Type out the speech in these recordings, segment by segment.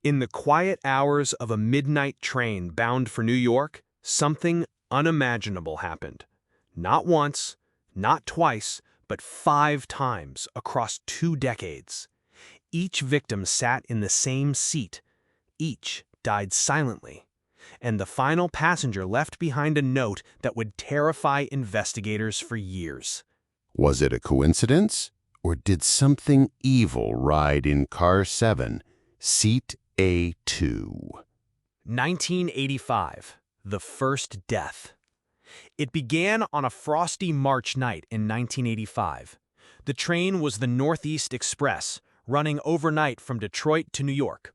In the quiet hours of a midnight train bound for New York, something unimaginable happened. Not once, not twice, but 5 times across 2 decades. Each victim sat in the same seat. Each died silently. And the final passenger left behind a note that would terrify investigators for years. Was it a coincidence? Or did something evil ride in Car 7, Seat A2? 1985, the first death. It began on a frosty March night in 1985. The train was the Northeast Express, running overnight from Detroit to New York.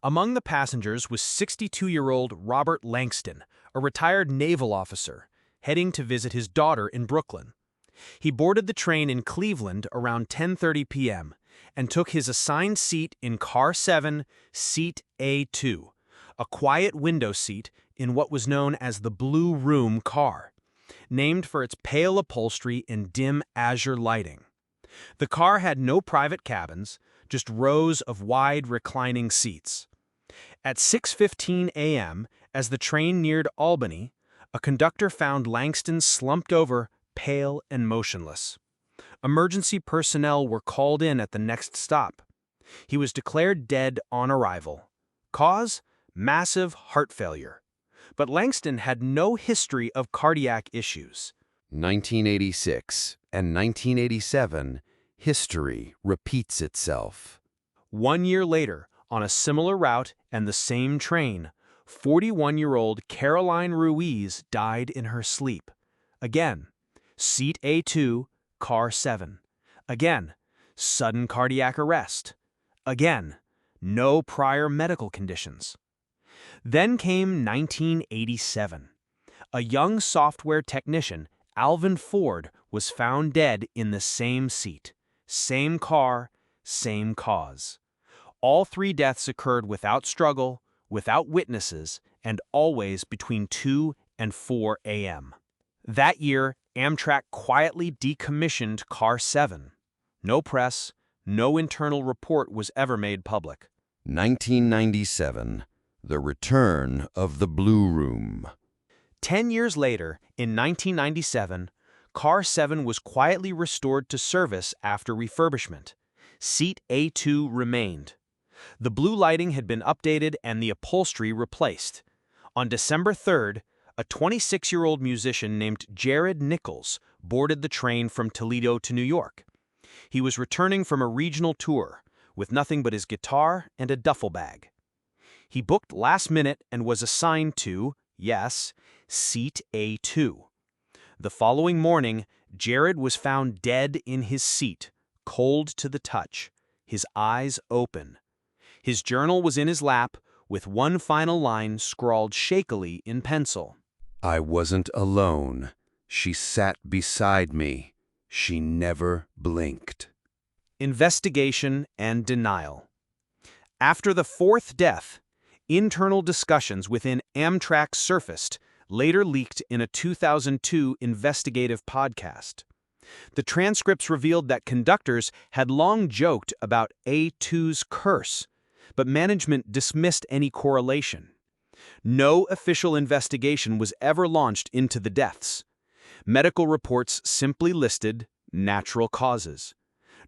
Among the passengers was 62-year-old Robert Langston, a retired naval officer, heading to visit his daughter in Brooklyn. He boarded the train in Cleveland around 10:30 p.m. and took his assigned seat in Car 7, Seat A2, a quiet window seat in what was known as the Blue Room car, named for its pale upholstery and dim azure lighting. The car had no private cabins, just rows of wide reclining seats. At 6:15 a.m., as the train neared Albany, a conductor found Langston slumped over, pale and motionless. Emergency personnel were called in at the next stop. He was declared dead on arrival. Cause? Massive heart failure. But Langston had no history of cardiac issues. 1986 and 1987, history repeats itself. 1 year later, on a similar route and the same train, 41-year-old Caroline Ruiz died in her sleep. Again, Seat A2, Car 7. Again, sudden cardiac arrest. Again, no prior medical conditions. Then came 1987. A young software technician, Alvin Ford, was found dead in the same seat, same car, same cause. All 3 deaths occurred without struggle, without witnesses, and always between 2 and 4 a.m. That year, Amtrak quietly decommissioned Car 7. No press, no internal report was ever made public. 1997, the return of the Blue Room. 10 years later, in 1997, Car 7 was quietly restored to service after refurbishment. Seat A2 remained. The blue lighting had been updated and the upholstery replaced. On December 3rd, a 26-year-old musician named Jared Nichols boarded the train from Toledo to New York. He was returning from a regional tour with nothing but his guitar and a duffel bag. He booked last minute and was assigned to, yes, Seat A2. The following morning, Jared was found dead in his seat, cold to the touch, his eyes open. His journal was in his lap, with one final line scrawled shakily in pencil. I wasn't alone. She sat beside me. She never blinked. Investigation and denial. After the 4th death, internal discussions within Amtrak surfaced, later leaked in a 2002 investigative podcast. The transcripts revealed that conductors had long joked about A2's curse, but management dismissed any correlation. No official investigation was ever launched into the deaths. Medical reports simply listed natural causes.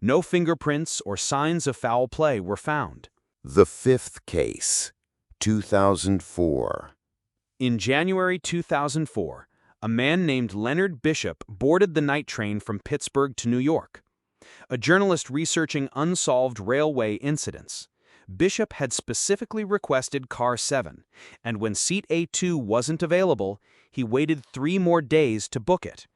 No fingerprints or signs of foul play were found. The 5th case, 2004. In January 2004, a man named Leonard Bishop boarded the night train from Pittsburgh to New York. A journalist researching unsolved railway incidents, Bishop had specifically requested Car 7, and when Seat A2 wasn't available, he waited 3 more days to book it.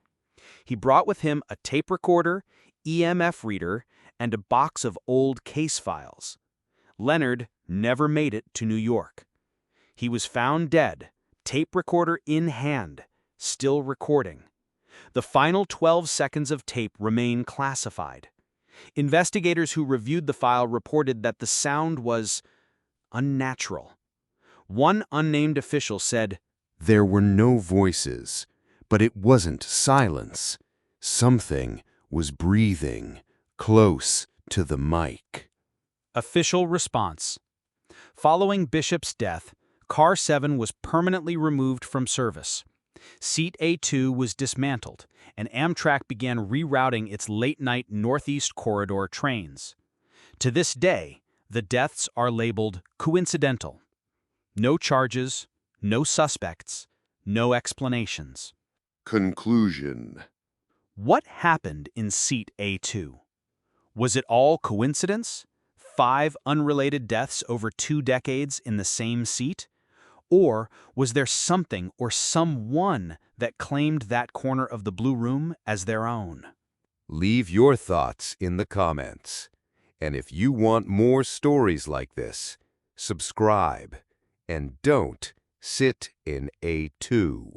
He brought with him a tape recorder, EMF reader, and a box of old case files. Leonard never made it to New York. He was found dead, tape recorder in hand, still recording. The final 12 seconds of tape remain classified. Investigators who reviewed the file reported that the sound was unnatural. One unnamed official said, There were no voices, but it wasn't silence. Something was breathing close to the mic. Official response. Following Bishop's death, Car 7 was permanently removed from service. Seat A2 was dismantled, and Amtrak began rerouting its late-night Northeast Corridor trains. To this day, the deaths are labeled coincidental. No charges, no suspects, no explanations. Conclusion. What happened in Seat A2? Was it all coincidence? 5 unrelated deaths over 2 decades in the same seat? Or was there something or someone that claimed that corner of the Blue Room as their own? Leave your thoughts in the comments. And if you want more stories like this, subscribe and don't sit in A2.